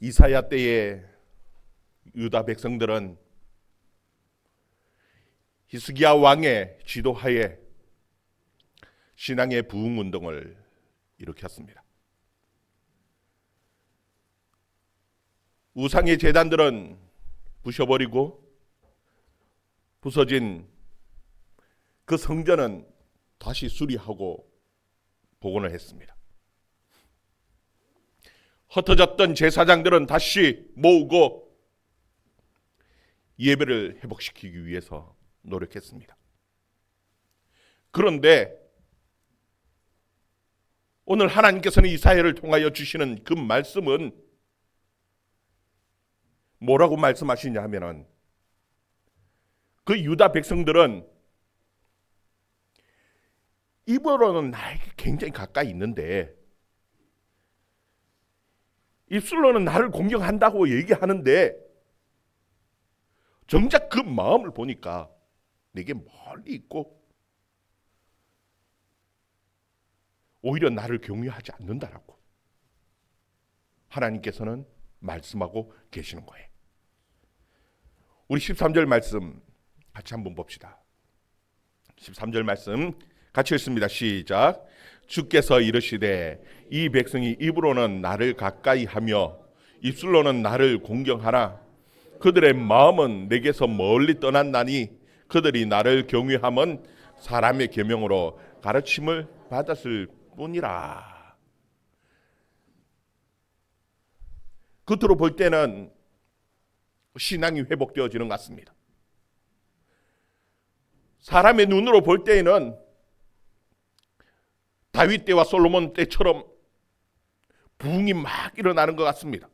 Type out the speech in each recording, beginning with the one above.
이사야 때에 유다 백성들은 히스기야 왕의 지도하에 신앙의 부흥 운동을 일으켰습니다. 우상의 제단들은 부셔버리고 부서진 그 성전은 다시 수리하고 복원을 했습니다. 흩어졌던 제사장들은 다시 모으고 예배를 회복시키기 위해서 노력했습니다. 그런데 오늘 하나님께서는 이사야를 통하여 주시는 그 말씀은 뭐라고 말씀하시냐 하면은 그 유다 백성들은 입으로는 나에게 굉장히 가까이 있는데 입술로는 나를 공경한다고 얘기하는데 정작 그 마음을 보니까 내게 멀리 있고 오히려 나를 경외하지 않는다라고 하나님께서는 말씀하고 계시는 거예요. 우리 13절 말씀 같이 한번 봅시다. 13절 말씀 같이 읽습니다. 시작. 주께서 이르시되 이 백성이 입으로는 나를 가까이 하며 입술로는 나를 공경하나 그들의 마음은 내게서 멀리 떠났나니 그들이 나를 경외함은 사람의 계명으로 가르침을 받았을 뿐이라. 겉으로 볼 때는 신앙이 회복되어지는 것 같습니다. 사람의 눈으로 볼 때에는 다윗 때와 솔로몬 때처럼 부흥이 막 일어나는 것 같습니다.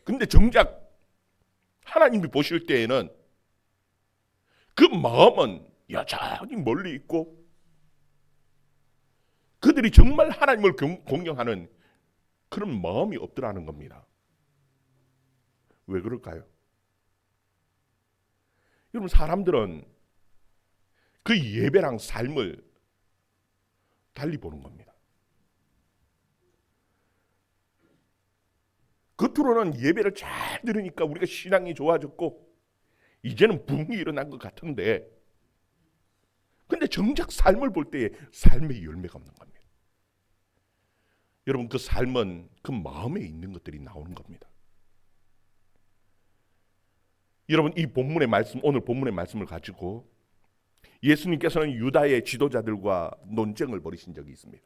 근데 정작 하나님이 보실 때에는 그 마음은 여전히 멀리 있고 그들이 정말 하나님을 공경하는 그런 마음이 없더라는 겁니다. 왜 그럴까요? 여러분, 사람들은 그 예배랑 삶을 달리 보는 겁니다. 겉으로는 예배를 잘 들으니까 우리가 신앙이 좋아졌고 이제는 부흥이 일어난 것 같은데 근데 정작 삶을 볼 때에 삶의 열매가 없는 겁니다. 여러분, 그 삶은 그 마음에 있는 것들이 나오는 겁니다. 여러분, 이 본문의 말씀, 오늘 본문의 말씀을 가지고 예수님께서는 유다의 지도자들과 논쟁을 벌이신 적이 있습니다.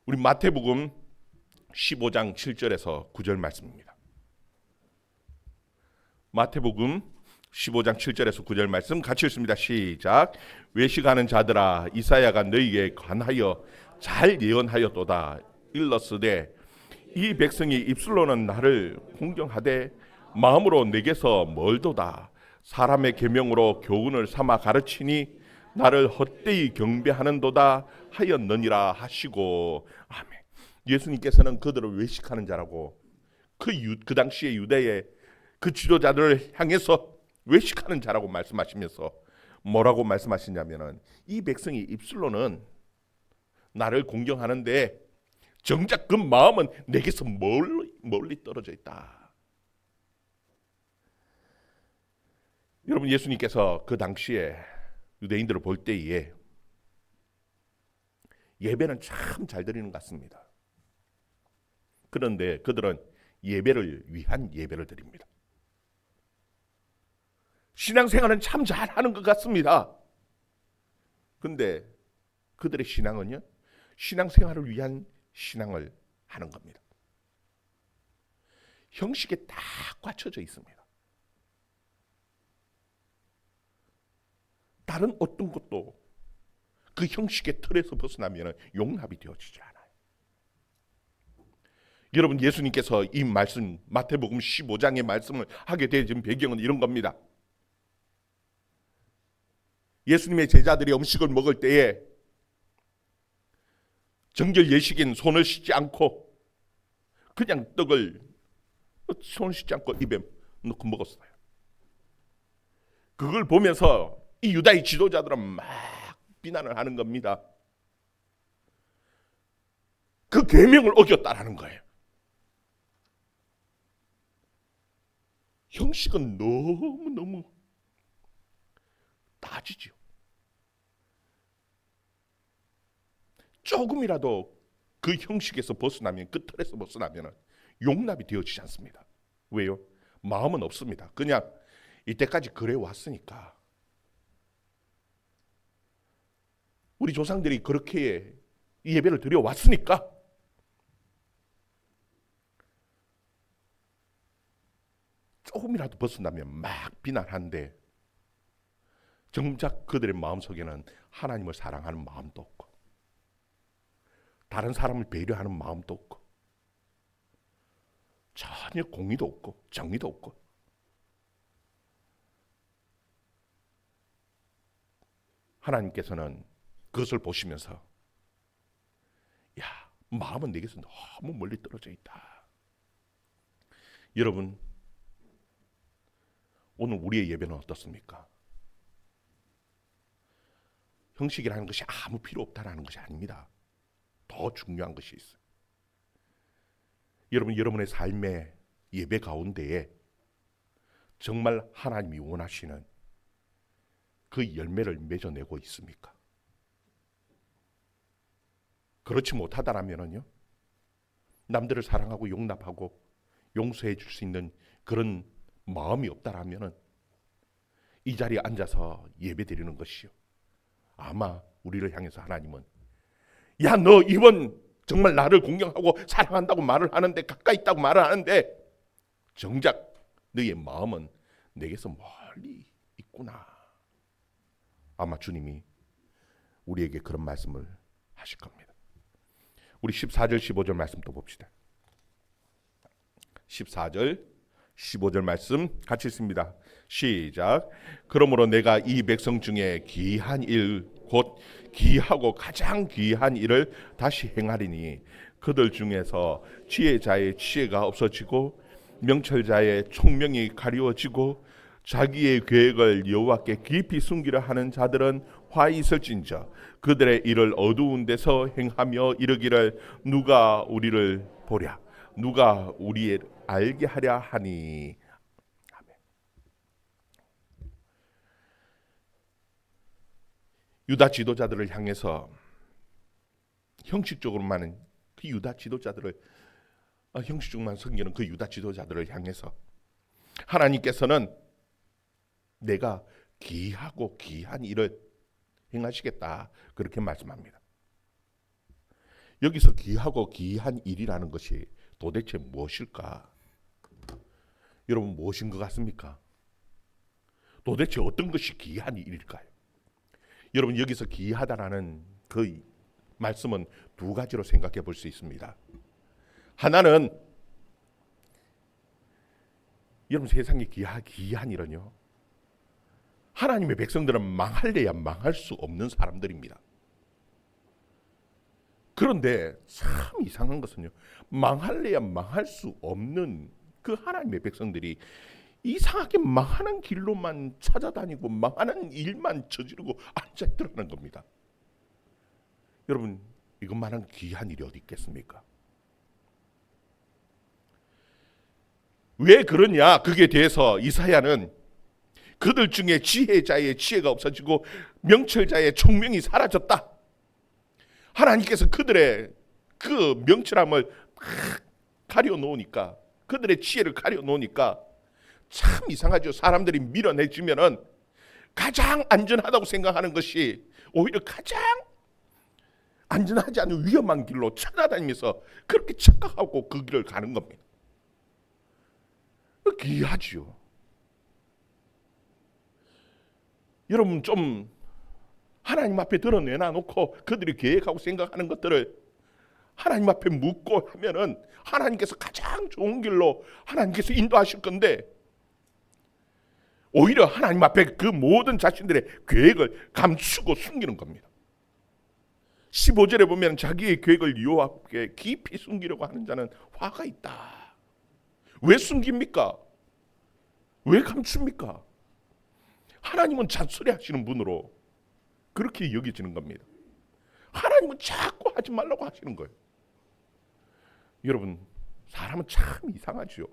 우리 마태복음 15장 7절에서 9절 말씀입니다. 마태복음 15장 7절에서 9절 말씀 같이 읽습니다. 시작. 외식하는 자들아, 이사야가 너희에게 관하여 잘 예언하였도다. 일렀으되 이 백성이 입술로는 나를 공경하되 마음으로 내게서 멀도다. 사람의 계명으로 교훈을 삼아 가르치니 나를 헛되이 경배하는도다 하였느니라 하시고. 아멘. 예수님께서는 그들을 외식하는 자라고 그 당시에 유대의 그 지도자들을 향해서 외식하는 자라고 말씀하시면서 뭐라고 말씀하시냐면은 이 백성이 입술로는 나를 공경하는데 정작 그 마음은 내게서 멀리 떨어져 있다. 여러분, 예수님께서 그 당시에 유대인들을 볼 때에 예배는 참 잘 드리는 것 같습니다. 그런데 그들은 예배를 위한 예배를 드립니다. 신앙생활은 참 잘하는 것 같습니다. 그런데 그들의 신앙은요, 신앙생활을 위한 신앙을 하는 겁니다. 형식에 딱 갖춰져 있습니다. 다른 어떤 것도 그 형식의 틀에서 벗어나면 용납이 되어지지 않아요. 여러분, 예수님께서 이 말씀 마태복음 15장의 말씀을 하게 된 배경은 이런 겁니다. 예수님의 제자들이 음식을 먹을 때에 정결 예식인 손을 씻지 않고 그냥 떡을 손을 씻지 않고 입에 넣고 먹었어요. 그걸 보면서 이 유다의 지도자들은 막 비난을 하는 겁니다. 그 계명을 어겼다라는 거예요. 형식은 너무너무 따지죠. 조금이라도 그 형식에서 벗어나면, 그 틀에서 벗어나면 용납이 되어지지 않습니다. 왜요? 마음은 없습니다. 그냥 이때까지 그래 왔으니까, 우리 조상들이 그렇게 예배를 드려 왔으니까 조금이라도 벗어나면 막 비난하는데, 정작 그들의 마음속에는 하나님을 사랑하는 마음도 없고, 다른 사람을 배려하는 마음도 없고, 전혀 공의도 없고 정의도 없고, 하나님께서는 그것을 보시면서, 야, 마음은 내게서 너무 멀리 떨어져 있다. 여러분, 오늘 우리의 예배는 어떻습니까? 형식이라는 것이 아무 필요 없다라는 것이 아닙니다. 더 중요한 것이 있어요. 여러분, 여러분의 삶의 예배 가운데에 정말 하나님이 원하시는 그 열매를 맺어내고 있습니까? 그렇지 못하다라면요, 남들을 사랑하고 용납하고 용서해 줄 수 있는 그런 마음이 없다라면은 이 자리에 앉아서 예배 드리는 것이요, 아마 우리를 향해서 하나님은, 야, 너 이번 정말 나를 공경하고 사랑한다고 말을 하는데, 가까이 있다고 말을 하는데, 정작 너의 마음은 내게서 멀리 있구나. 아마 주님이 우리에게 그런 말씀을 하실 겁니다. 우리 14절 15절 말씀 또 봅시다. 14절 15절 말씀 같이 읽습니다. 시작. 그러므로 내가 이 백성 중에 귀한 일, 곧 귀하고 가장 귀한 일을 다시 행하리니, 그들 중에서 지혜자의 지혜가 없어지고 명철자의 총명이 가리워지고 자기의 계획을 여호와께 깊이 숨기려 하는 자들은 화히 있을진저 그들의 일을 어두운 데서 행하며 이르기를, 누가 우리를 보랴, 누가 우리를 알게 하랴 하니. 아멘. 유다 지도자들을 향해서, 형식적으로만은 그 유다 지도자들을, 형식적으로만 섬기는 그 유다 지도자들을 향해서 하나님께서는 내가 귀하고 귀한 일을 행하시겠다, 그렇게 말씀합니다. 여기서 귀하고 귀한 일이라는 것이 도대체 무엇일까? 여러분, 무엇인 것 같습니까? 도대체 어떤 것이 귀한 일일까요? 여러분, 여기서 귀하다라는 그 말씀은 두 가지로 생각해 볼 수 있습니다. 하나는, 여러분, 세상에 귀한 일은요, 하나님의 백성들은 망할래야 망할 수 없는 사람들입니다. 그런데 참 이상한 것은요, 망할래야 망할 수 없는 그 하나님의 백성들이 이상하게 망하는 길로만 찾아다니고 망하는 일만 저지르고 앉아있더라는 겁니다. 여러분, 이것만한 귀한 일이 어디 있겠습니까? 왜 그러냐? 그게 대해서 이사야는, 그들 중에 지혜자의 지혜가 없어지고 명철자의 총명이 사라졌다. 하나님께서 그들의 그 명철함을 가려 놓으니까, 그들의 지혜를 가려 놓으니까 참 이상하죠. 사람들이 밀어내주면은 가장 안전하다고 생각하는 것이 오히려 가장 안전하지 않은 위험한 길로 찾아다니면서 그렇게 착각하고 그 길을 가는 겁니다. 귀하지요. 여러분, 좀 하나님 앞에 드러내놔 놓고 그들이 계획하고 생각하는 것들을 하나님 앞에 묻고 하면은 하나님께서 가장 좋은 길로 하나님께서 인도하실 건데, 오히려 하나님 앞에 그 모든 자신들의 계획을 감추고 숨기는 겁니다. 15절에 보면 자기의 계획을 여호와께 깊이 숨기려고 하는 자는 화가 있다. 왜 숨깁니까? 왜 감춥니까? 하나님은 잔소리 하시는 분으로 그렇게 여겨지는 겁니다. 하나님은 자꾸 하지 말라고 하시는 거예요. 여러분, 사람은 참 이상하죠.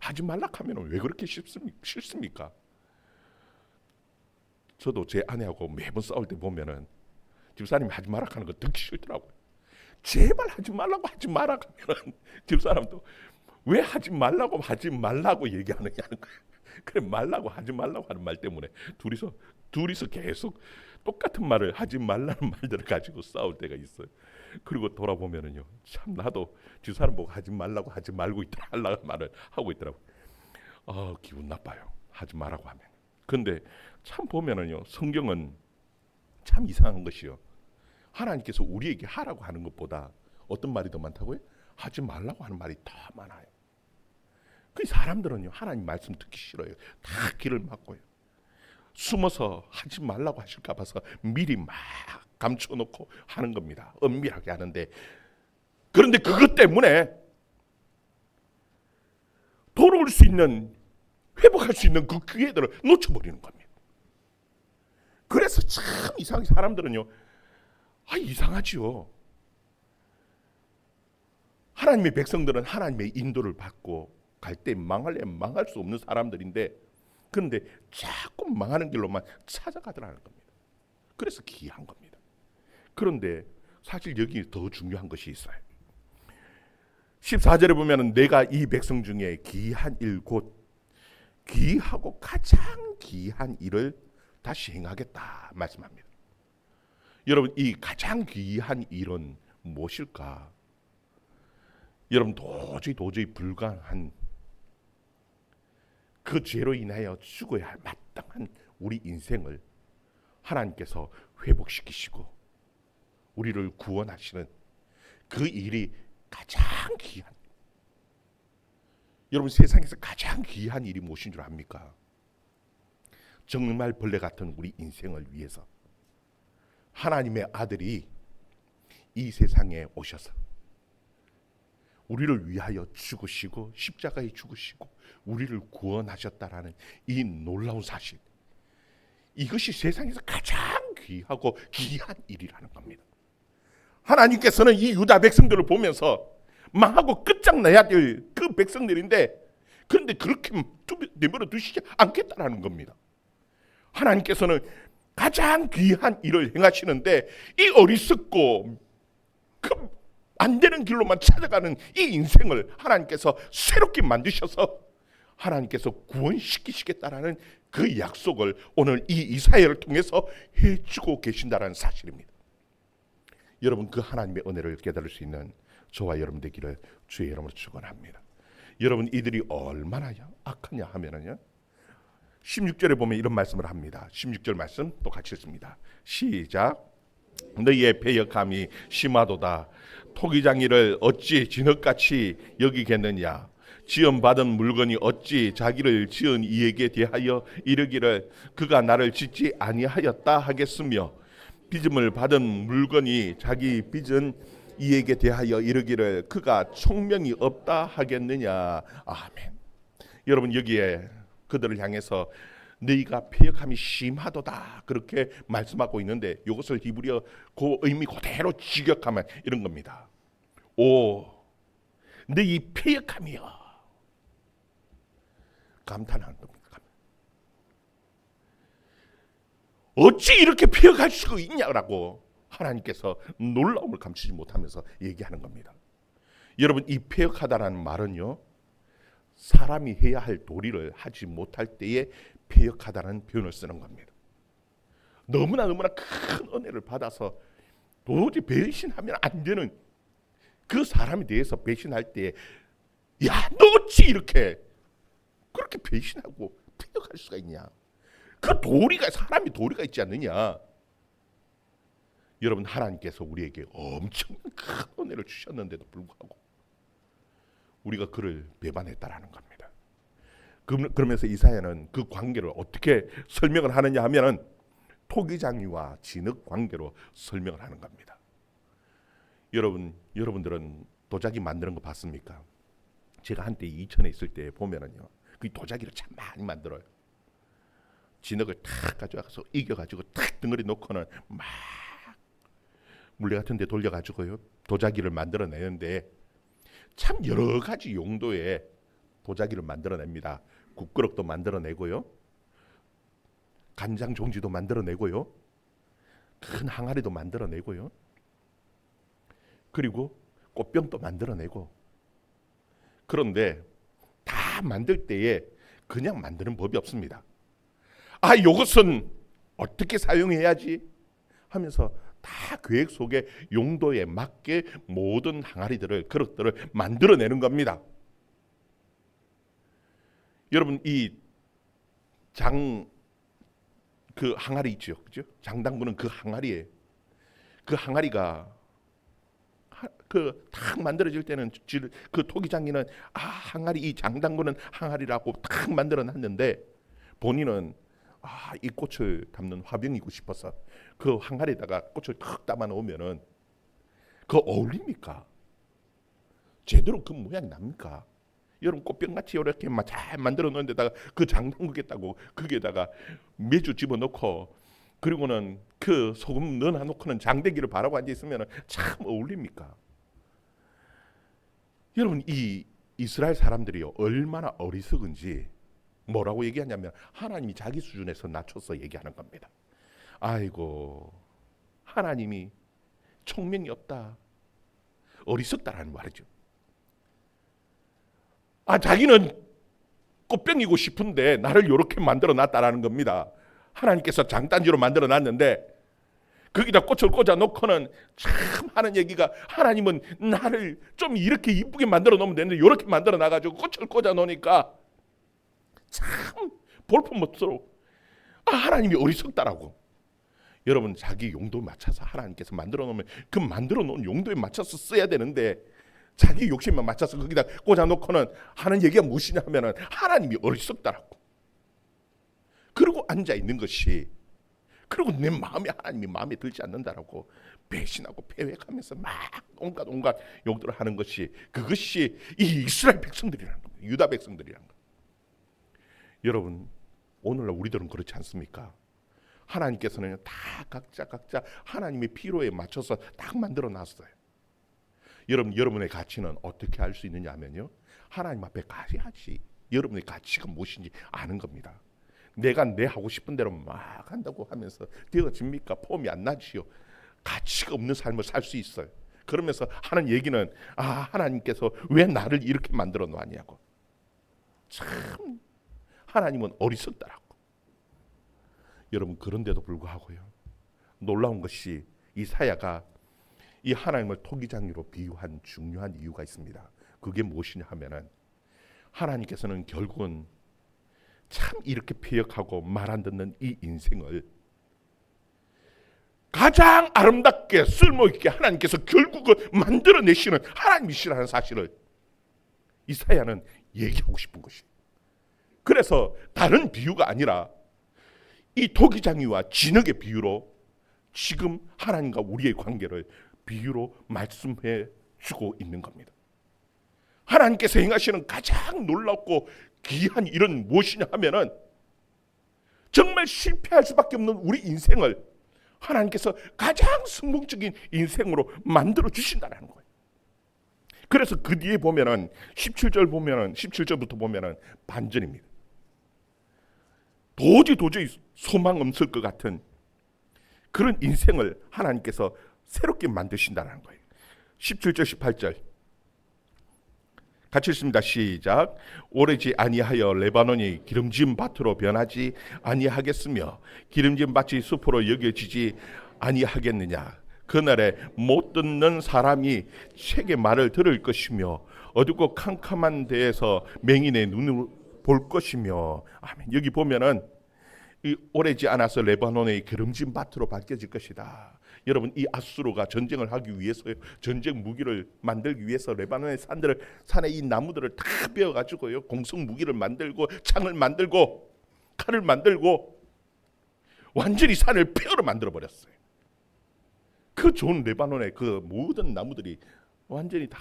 하지 말라 하면 왜 그렇게 싫습니까? 저도 제 아내하고 매번 싸울 때 보면은 집사님이 하지 말라 하는 거 듣기 싫더라고요. 제발 하지 말라고 하지 마라 하면은 집사람도 왜 하지 말라고 얘기하느냐는 거예요. 그래, 말라고 하지 말라고 하는 말 때문에 둘이서 계속 똑같은 말을 하지 말라는 말들을 가지고 싸울 때가 있어요. 그리고 돌아보면은요, 참 나도 집사람 보고 하지 말라고 하지 말고 있더라 하려고 말을 하고 있더라고. 기분 나빠요. 하지 말라고 하면. 근데 참 보면은요, 성경은 참 이상한 것이요. 하나님께서 우리에게 하라고 하는 것보다 어떤 말이 더 많다고요? 하지 말라고 하는 말이 더 많아요. 그 사람들은요, 하나님 말씀 듣기 싫어요. 다 귀를 막고요. 숨어서 하지 말라고 하실까 봐서 미리 막 감춰놓고 하는 겁니다. 은밀하게 하는데, 그런데 그것 때문에 돌아올 수 있는, 회복할 수 있는 그 기회들을 놓쳐버리는 겁니다. 그래서 참 이상하게 사람들은요, 이상하지요. 하나님의 백성들은 하나님의 인도를 받고 갈 때 망할래 망할 수 없는 사람들인데, 그런데 자꾸 망하는 길로만 찾아가더라는 겁니다. 그래서 기이한 겁니다. 그런데 사실 여기 더 중요한 것이 있어요. 14절에 보면 내가 이 백성 중에 기이한 일, 곧 기이하고 가장 기이한 일을 다시 행하겠다 말씀합니다. 여러분, 이 가장 기이한 일은 무엇일까? 여러분, 도저히 불가능한 그 죄로 인하여 죽어야 할 마땅한 우리 인생을 하나님께서 회복시키시고 우리를 구원하시는 그 일이 가장 귀한, 여러분, 세상에서 가장 귀한 일이 무엇인 줄 압니까? 정말 벌레 같은 우리 인생을 위해서 하나님의 아들이 이 세상에 오셔서 우리를 위하여 죽으시고 십자가에 죽으시고 우리를 구원하셨다라는 이 놀라운 사실, 이것이 세상에서 가장 귀하고 귀한 일이라는 겁니다. 하나님께서는 이 유다 백성들을 보면서 망하고 끝장나야 될 그 백성들인데, 그런데 그렇게 내버려 두시지 않겠다라는 겁니다. 하나님께서는 가장 귀한 일을 행하시는데 이 어리석고 안 되는 길로만 찾아가는 이 인생을 하나님께서 새롭게 만드셔서 하나님께서 구원시키시겠다라는 그 약속을 오늘 이 이사야를 통해서 해주고 계신다는 사실입니다. 여러분, 그 하나님의 은혜를 깨달을 수 있는 저와 여러분 되기를 주의 이름으로 축원합니다. 여러분, 이들이 얼마나 악하냐 하면은요, 16절에 보면 이런 말씀을 합니다. 16절 말씀 또 같이 읽습니다. 시작. 너희의 패역함이 심하도다. 토기장이를 어찌 진흙같이 여기겠느냐. 지음받은 물건이 어찌 자기를 지은 이에게 대하여 이르기를 그가 나를 짓지 아니하였다 하겠으며, 빚음을 받은 물건이 자기 빚은 이에게 대하여 이르기를 그가 총명이 없다 하겠느냐. 아멘. 여러분, 여기에 그들을 향해서 너희가 패역함이 심하도다 그렇게 말씀하고 있는데, 이것을 히브리어 그 의미 그대로 직역하면 이런 겁니다. 오, 너희 패역함이여. 감탄하는 겁니다. 어찌 이렇게 패역할 수가 있냐라고 하나님께서 놀라움을 감추지 못하면서 얘기하는 겁니다. 여러분, 이 패역하다라는 말은요, 사람이 해야 할 도리를 하지 못할 때에 패역하다는 표현을 쓰는 겁니다. 너무나 큰 은혜를 받아서 도저히 배신하면 안 되는 그 사람에 대해서 배신할 때, 야, 너 어찌 이렇게 그렇게 배신하고 패역할 수가 있냐? 그 도리가, 사람이 도리가 있지 않느냐? 여러분, 하나님께서 우리에게 엄청 큰 은혜를 주셨는데도 불구하고 우리가 그를 배반했다라는 겁니다. 그러면서 이사야는 그 관계를 어떻게 설명을 하느냐 하면은 토기장이와 진흙 관계로 설명을 하는 겁니다. 여러분들은 도자기 만드는 거 봤습니까? 제가 한때 이천에 있을 때 보면은요, 그 도자기를 참 많이 만들어요. 진흙을 탁 가져와서 이겨가지고 탁 덩어리 놓고는 막 물레 같은 데 돌려가지고요, 도자기를 만들어내는데, 참 여러 가지 용도의 도자기를 만들어냅니다. 국그릇도 만들어내고요, 간장 종지도 만들어내고요, 큰 항아리도 만들어내고요, 그리고 꽃병도 만들어내고. 그런데 다 만들 때에 그냥 만드는 법이 없습니다. 이것은 어떻게 사용해야지 하면서 다 계획 속에 용도에 맞게 모든 항아리들을, 그릇들을 만들어내는 겁니다. 여러분, 그 항아리 있죠, 그죠? 장담구는 그 항아리에, 그 항아리가 딱 만들어질 때는 그 토기장이는 항아리, 이 장담구는 항아리라고 딱 만들어놨는데, 본인은 이 꽃을 담는 화병이고 싶어서 그 항아리에다가 꽃을 탁 담아 놓으면은 그 어울립니까? 제대로 그 모양이 납니까? 여러분, 꽃병같이 이렇게 잘 만들어 놓은 데다가 그 장담그겠다고 거기에다가 매주 집어넣고, 그리고는 그 소금 넣어놓고는 장대기를 바라고 앉아 있으면 참 어울립니까? 여러분, 이 이스라엘 사람들이요, 얼마나 어리석은지 뭐라고 얘기하냐면, 하나님이 자기 수준에서 낮춰서 얘기하는 겁니다. 아이고, 하나님이 총명이 없다, 어리석다라는 말이죠. 자기는 꽃병이고 싶은데 나를 이렇게 만들어 놨다라는 겁니다. 하나님께서 장단지로 만들어 놨는데 거기다 꽃을 꽂아 놓고는 참 하는 얘기가, 하나님은 나를 좀 이렇게 이쁘게 만들어 놓으면 되는데 이렇게 만들어 놔가지고 꽃을 꽂아 놓으니까 참 볼품없도록 하나님이 어리석다라고. 여러분, 자기 용도에 맞춰서 하나님께서 만들어 놓으면 그 만들어 놓은 용도에 맞춰서 써야 되는데, 자기 욕심만 맞춰서 거기다 꽂아 놓고는 하는 얘기가 무엇이냐 하면은 하나님이 어리석다라고. 그리고 앉아 있는 것이, 그리고 내 마음에 하나님이 마음에 들지 않는다라고 배신하고 패획하면서 막 온갖 욕들을 하는 것이, 그것이 이 이스라엘 백성들이라는 겁니다. 유다 백성들이라는 겁니다. 여러분, 오늘날 우리들은 그렇지 않습니까? 하나님께서는 다 각자 하나님의 필요에 맞춰서 딱 만들어 놨어요. 여러분의 가치는 어떻게 알 수 있느냐 하면요, 하나님 앞에 가야지 여러분의 가치가 무엇인지 아는 겁니다. 내가 내 하고 싶은 대로 막 한다고 하면서 되어집니까? 폼이 안 나지요. 가치가 없는 삶을 살 수 있어요. 그러면서 하는 얘기는, 하나님께서 왜 나를 이렇게 만들어 놨냐고. 참 하나님은 어리석다라고. 여러분, 그런데도 불구하고요, 놀라운 것이 이사야가 이 하나님을 토기장이로 비유한 중요한 이유가 있습니다. 그게 무엇이냐 하면은, 하나님께서는 결국은 참 이렇게 패역하고 말 안 듣는 이 인생을 가장 아름답게 쓸모있게 하나님께서 결국은 만들어내시는 하나님이시라는 사실을 이사야는 얘기하고 싶은 것이에요. 그래서 다른 비유가 아니라 이 토기장이와 진흙의 비유로 지금 하나님과 우리의 관계를 비유로 말씀해 주고 있는 겁니다. 하나님께서 행하시는 가장 놀랍고 귀한 일은 무엇이냐 하면은, 정말 실패할 수밖에 없는 우리 인생을 하나님께서 가장 성공적인 인생으로 만들어 주신다는 거예요. 그래서 그 뒤에 보면은 17절부터 보면은 반전입니다. 도저히 소망 없을 것 같은 그런 인생을 하나님께서 새롭게 만드신다는 거예요. 17절 18절 같이 읽습니다. 시작. 오래지 아니하여 레바논이 기름진 밭으로 변하지 아니하겠으며 기름진 밭이 숲으로 여겨지지 아니하겠느냐. 그날에 못 듣는 사람이 책의 말을 들을 것이며 어둡고 캄캄한 데에서 맹인의 눈을 볼 것이며. 아멘. 여기 보면은 이 오래지 않아서 레바논의 기름진 밭으로 바뀌어질 것이다. 여러분, 이 아수르가 전쟁을 하기 위해서, 전쟁 무기를 만들기 위해서 레바논의 산에 이 나무들을 다 베어가지고요, 공성 무기를 만들고 창을 만들고 칼을 만들고 완전히 산을 폐허로 만들어 버렸어요. 그 좋은 레바논의 그 모든 나무들이 완전히 다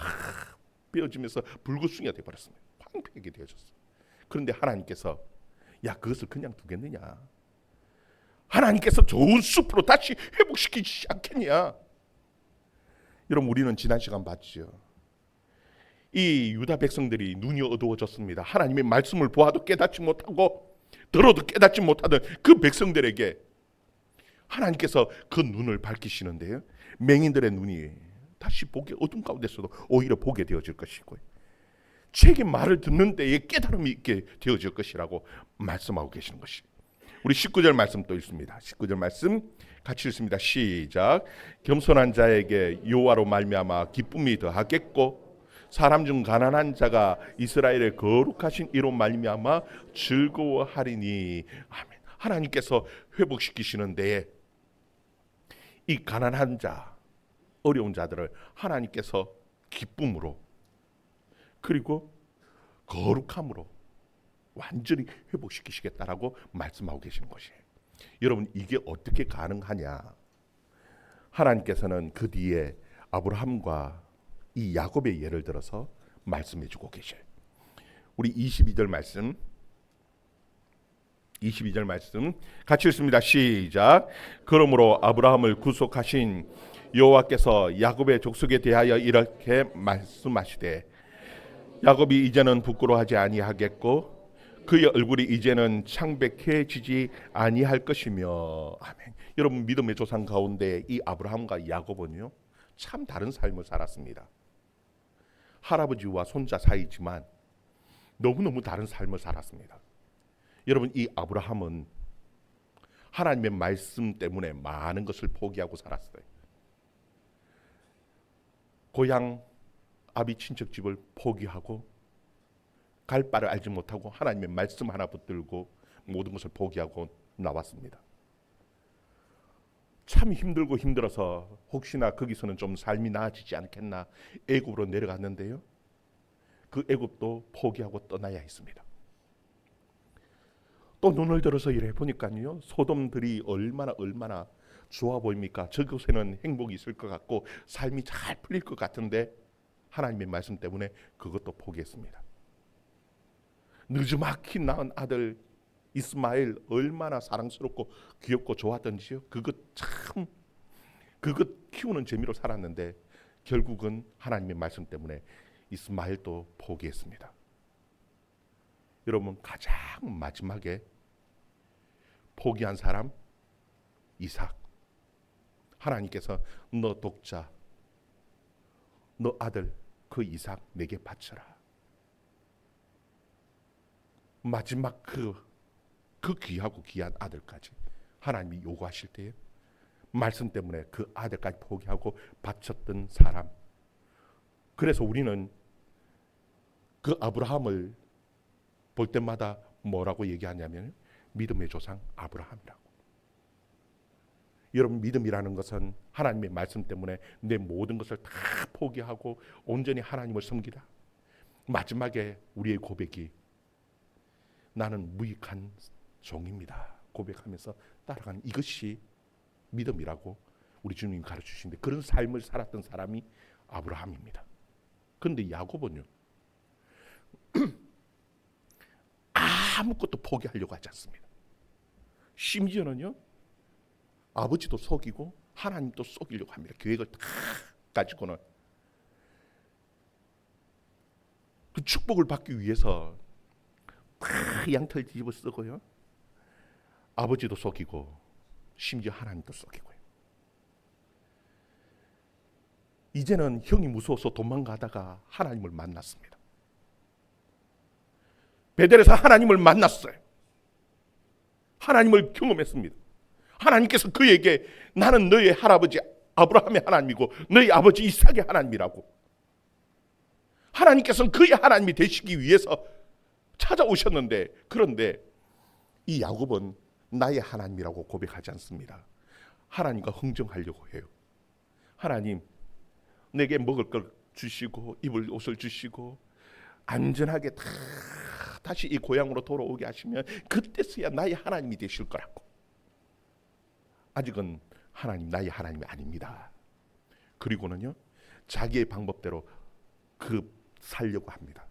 베어지면서 불구숭이가 되어 버렸습니다. 황폐하게 되어졌어요. 그런데 하나님께서 그것을 그냥 두겠느냐? 하나님께서 좋은 숲으로 다시 회복시키지 않겠냐? 여러분, 우리는 지난 시간 봤죠. 이 유다 백성들이 눈이 어두워졌습니다. 하나님의 말씀을 보아도 깨닫지 못하고 들어도 깨닫지 못하던 그 백성들에게 하나님께서 그 눈을 밝히시는데요, 맹인들의 눈이 다시 보게, 어둠 가운데서도 오히려 보게 되어질 것이고요, 책의 말을 듣는 데에 깨달음이 있게 되어질 것이라고 말씀하고 계시는 것이. 우리 19절 말씀 또 읽습니다. 19절 말씀 같이 읽습니다. 시작. 겸손한 자에게 여호와로 말미암아 기쁨이 더하겠고 사람 중 가난한 자가 이스라엘의 거룩하신 이로 말미암아 즐거워하리니. 아멘. 하나님께서 회복시키시는 데에 이 가난한 자, 어려운 자들을 하나님께서 기쁨으로 그리고 거룩함으로 완전히 회복시키시겠다라고 말씀하고 계시는 것이에요. 여러분, 이게 어떻게 가능하냐? 하나님께서는 그 뒤에 아브라함과 이 야곱의 예를 들어서 말씀해 주고 계셔요. 우리 22절 말씀 같이 읽습니다. 시작. 그러므로 아브라함을 구속하신 여호와께서 야곱의 족속에 대하여 이렇게 말씀하시되 야곱이 이제는 부끄러워하지 아니하겠고 그의 얼굴이 이제는 창백해지지 아니할 것이며. 아멘. 여러분, 믿음의 조상 가운데 이 아브라함과 야곱은요, 참 다른 삶을 살았습니다. 할아버지와 손자 사이지만 너무너무 다른 삶을 살았습니다. 여러분, 이 아브라함은 하나님의 말씀 때문에 많은 것을 포기하고 살았어요. 고향 아비 친척 집을 포기하고 갈 바를 알지 못하고 하나님의 말씀 하나 붙들고 모든 것을 포기하고 나왔습니다. 참 힘들고 힘들어서 혹시나 거기서는 좀 삶이 나아지지 않겠나 애굽으로 내려갔는데요, 그 애굽도 포기하고 떠나야 했습니다. 또 눈을 들어서 이래 보니까요, 소돔들이 얼마나 좋아 보입니까? 저곳에는 행복이 있을 것 같고 삶이 잘 풀릴 것 같은데 하나님의 말씀 때문에 그것도 포기했습니다. 느지막히 낳은 아들 이스마엘 얼마나 사랑스럽고 귀엽고 좋았던지요. 그것 키우는 재미로 살았는데 결국은 하나님의 말씀 때문에 이스마엘도 포기했습니다. 여러분, 가장 마지막에 포기한 사람 이삭. 하나님께서 너 독자, 너 아들 그 이삭 내게 바쳐라. 마지막 그 귀하고 귀한 아들까지 하나님이 요구하실 때에 말씀 때문에 그 아들까지 포기하고 바쳤던 사람. 그래서 우리는 그 아브라함을 볼 때마다 뭐라고 얘기하냐면 믿음의 조상 아브라함이라고. 여러분, 믿음이라는 것은 하나님의 말씀 때문에 내 모든 것을 다 포기하고 온전히 하나님을 섬기다. 마지막에 우리의 고백이 나는 무익한 종입니다 고백하면서 따라가는 이것이 믿음이라고 우리 주님이 가르치시는데, 그런 삶을 살았던 사람이 아브라함입니다. 그런데 야곱은요 아무것도 포기하려고 하지 않습니다. 심지어는요 아버지도 속이고 하나님도 속이려고 합니다. 계획을 다 가지고는 그 축복을 받기 위해서 다 양털 뒤집어 쓰고요, 아버지도 속이고 심지어 하나님도 속이고요. 이제는 형이 무서워서 도망가다가 하나님을 만났습니다. 베델에서 하나님을 만났어요. 하나님을 경험했습니다. 하나님께서 그에게 나는 너의 할아버지 아브라함의 하나님이고 너희 아버지 이삭의 하나님이라고. 하나님께서는 그의 하나님이 되시기 위해서 찾아오셨는데, 그런데 이 야곱은 나의 하나님이라고 고백하지 않습니다. 하나님과 흥정하려고 해요. 하나님, 내게 먹을 걸 주시고 입을 옷을 주시고 안전하게 다시 이 고향으로 돌아오게 하시면 그때서야 나의 하나님이 되실 거라고. 아직은 하나님, 나의 하나님이 아닙니다. 그리고는요 자기의 방법대로 살려고 합니다.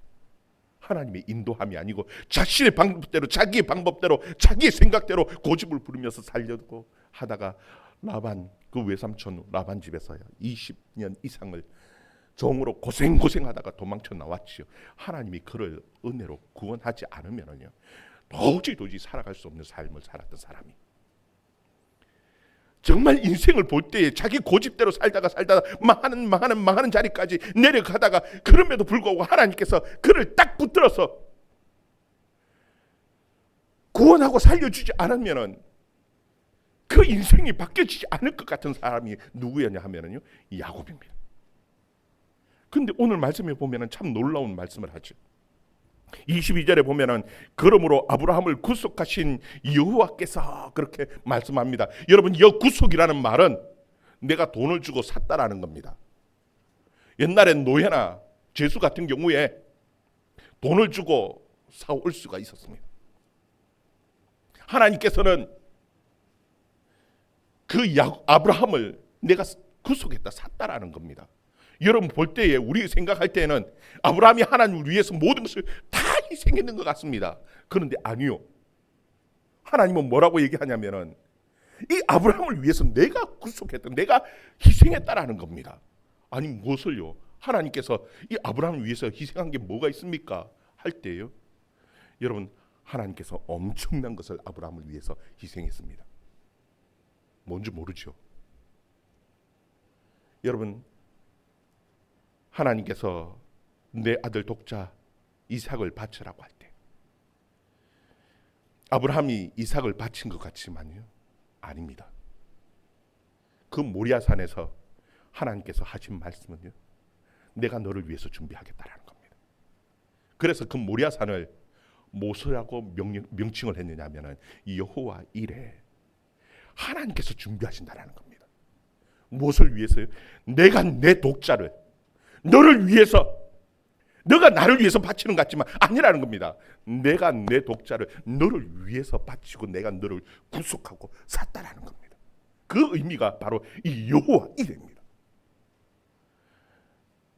하나님의 인도함이 아니고 자신의 방법대로, 자기의 방법대로, 자기의 생각대로 고집을 부리면서 살려고 하다가 라반, 그 외삼촌 라반 집에서 20년 이상을 종으로 고생하다가 도망쳐 나왔지요. 하나님이 그를 은혜로 구원하지 않으면요 도저히 살아갈 수 없는 삶을 살았던 사람이, 정말 인생을 볼 때에 자기 고집대로 살다가 망하는 자리까지 내려가다가, 그럼에도 불구하고 하나님께서 그를 딱 붙들어서 구원하고 살려주지 않으면은 그 인생이 바뀌어지지 않을 것 같은 사람이 누구였냐 하면은요, 야곱입니다. 근데 오늘 말씀에 보면은 참 놀라운 말씀을 하죠. 22절에 보면은 그러므로 아브라함을 구속하신 여호와께서 그렇게 말씀합니다. 여러분, 이 구속이라는 말은 내가 돈을 주고 샀다라는 겁니다. 옛날엔 노예나 죄수 같은 경우에 돈을 주고 사올 수가 있었습니다. 하나님께서는 그 아브라함을 내가 구속했다, 샀다라는 겁니다. 여러분 볼 때에, 우리 생각할 때는 아브라함이 하나님을 위해서 모든 것을 다 희생했는 것 같습니다. 그런데 아니요. 하나님은 뭐라고 얘기하냐면은 이 아브라함을 위해서 내가 구속했다, 내가 희생했다라는 겁니다. 아니 무엇을요? 하나님께서 이 아브라함을 위해서 희생한 게 뭐가 있습니까? 할 때요, 여러분, 하나님께서 엄청난 것을 아브라함을 위해서 희생했습니다. 뭔지 모르죠? 여러분, 하나님께서 내 아들 독자 이삭을 바치라고 할 때 아브라함이 이삭을 바친 것 같지만요, 아닙니다. 그 모리아산에서 하나님께서 하신 말씀은요, 내가 너를 위해서 준비하겠다라는 겁니다. 그래서 그 모리아산을 무엇이라고 명칭을 했느냐 하면은 여호와 이레, 하나님께서 준비하신다라는 겁니다. 무엇을 위해서요? 내가 내 독자를 너를 위해서, 너가 나를 위해서 바치는 것 같지만 아니라는 겁니다. 내가 내 독자를 너를 위해서 바치고 내가 너를 구속하고 샀다라는 겁니다. 그 의미가 바로 이 여호와 이레입니다.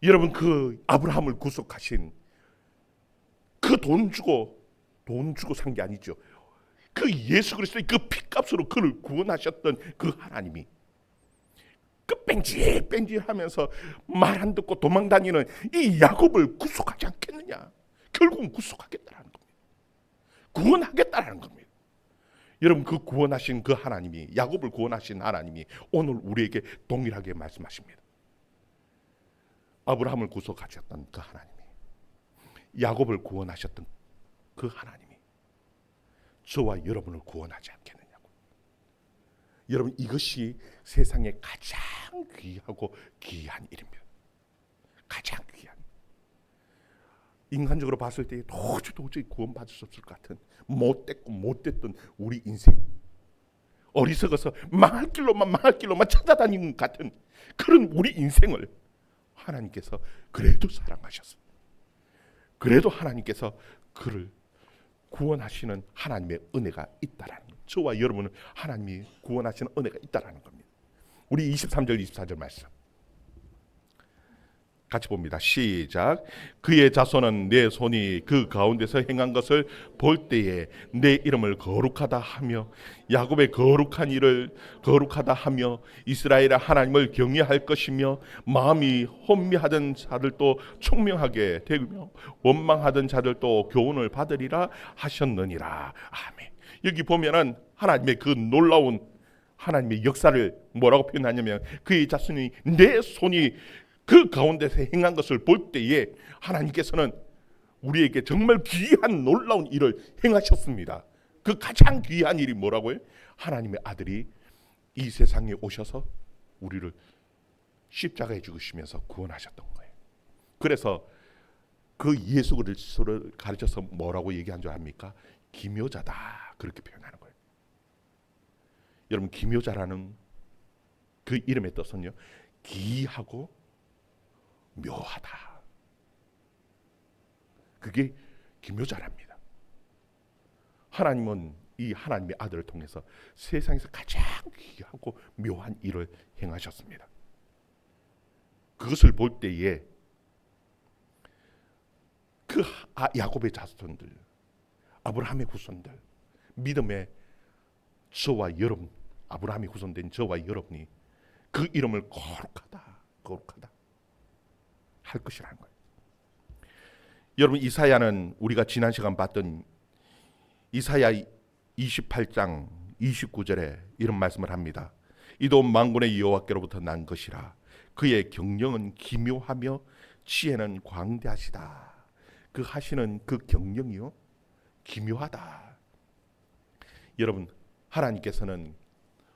여러분, 그 아브라함을 구속하신 그 돈 주고 산 게 아니죠. 그 예수 그리스도의 그 피값으로 그를 구원하셨던 그 하나님이 그 뺑질뺑질하면서 말 안 듣고 도망다니는 이 야곱을 구속하지 않겠느냐? 결국은 구속하겠다라는 겁니다. 구원하겠다라는 겁니다. 여러분, 그 구원하신 그 하나님이, 야곱을 구원하신 하나님이 오늘 우리에게 동일하게 말씀하십니다. 아브라함을 구속하셨던 그 하나님이, 야곱을 구원하셨던 그 하나님이 저와 여러분을 구원하지 않겠느냐고. 여러분, 이것이 세상에 가장 귀하고 귀한 일입니다. 가장 귀한. 인간적으로 봤을 때 도저히 구원받을 수 없을 것 같은 못됐던 우리 인생, 어리석어서 망할 길로만 찾아다니는 것 같은 그런 우리 인생을 하나님께서 그래도 사랑하셨습니다. 그래도 하나님께서 그를 구원하시는 하나님의 은혜가 있다라는 거예요. 저와 여러분은 하나님이 구원하시는 은혜가 있다라는 겁니다. 우리 23절 24절 말씀 같이 봅니다. 시작. 그의 자손은 내 손이 그 가운데서 행한 것을 볼 때에 내 이름을 거룩하다 하며 야곱의 거룩한 일을 거룩하다 하며 이스라엘의 하나님을 경외할 것이며 마음이 혼미하던 자들도 총명하게 되며 원망하던 자들도 교훈을 받으리라 하셨느니라. 아멘. 여기 보면은 하나님의 그 놀라운 하나님의 역사를 뭐라고 표현하냐면 그의 자손이 내 손이 그 가운데서 행한 것을 볼 때에 하나님께서는 우리에게 정말 귀한 놀라운 일을 행하셨습니다. 그 가장 귀한 일이 뭐라고요? 하나님의 아들이 이 세상에 오셔서 우리를 십자가에 죽으시면서 구원하셨던 거예요. 그래서 그 예수 그리스도를 가르쳐서 뭐라고 얘기한 줄 압니까? 기묘자다, 그렇게 표현하는 거예요. 여러분, 기묘자라는 그 이름의 뜻은요, 기이하고 묘하다. 그게 기묘자랍니다. 하나님은 이 하나님의 아들을 통해서 세상에서 가장 귀하고 묘한 일을 행하셨습니다. 그것을 볼 때에 그 야곱의 자손들, 아브라함의 후손들, 믿음의 저와 여러분, 아브라함이 후손된 저와 여러분이 그 이름을 거룩하다 할 것이라는 거예요. 여러분, 이사야는 우리가 지난 시간 봤던 이사야 28장 29절에 이런 말씀을 합니다. 이도 만군의 여호와께로부터 난 것이라. 그의 경영은 기묘하며 지혜는 광대하시다. 그 하시는 그 경영이요, 기묘하다. 여러분, 하나님께서는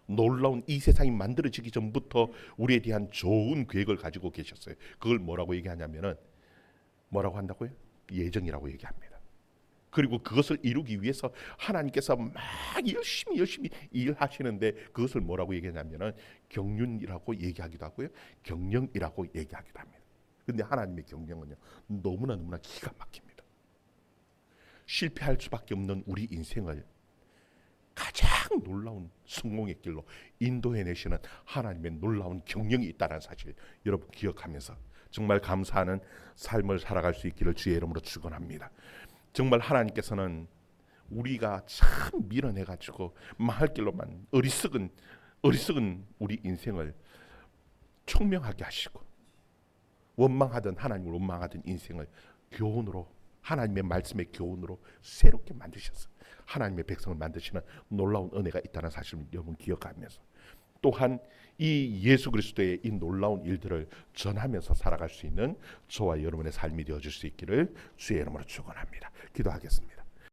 놀라운 이 세상이 만들어지기 전부터 우리에 대한 좋은 계획을 가지고 계셨어요. 그걸 뭐라고 얘기하냐면은 뭐라고 한다고요? 예정이라고 얘기합니다. 그리고 그것을 이루기 위해서 하나님께서 막 열심히 일하시는데 그것을 뭐라고 얘기하냐면은 경륜이라고 얘기하기도 하고요, 경영이라고 얘기하기도 합니다. 근데 하나님의 경영은요, 너무나 기가 막힙니다. 실패할 수밖에 없는 우리 인생을 가장 놀라운 성공의 길로 인도해내시는 하나님의 놀라운 경영이 있다는 사실 여러분 기억하면서 정말 감사하는 삶을 살아갈 수 있기를 주의 이름으로 축원합니다. 정말 하나님께서는 우리가 참 밀어내가지고 망할 길로만 어리석은 우리 인생을 총명하게 하시고, 원망하던 하나님을 원망하던 인생을 교훈으로, 하나님의 말씀의 교훈으로 새롭게 만드셔서 하나님의 백성을 만드시는 놀라운 은혜가 있다는 사실을 여러분 기억하면서, 또한 이 예수 그리스도의 이 놀라운 일들을 전하면서 살아갈 수 있는 저와 여러분의 삶이 되어줄 수 있기를 주의 이름으로 축원합니다. 기도하겠습니다.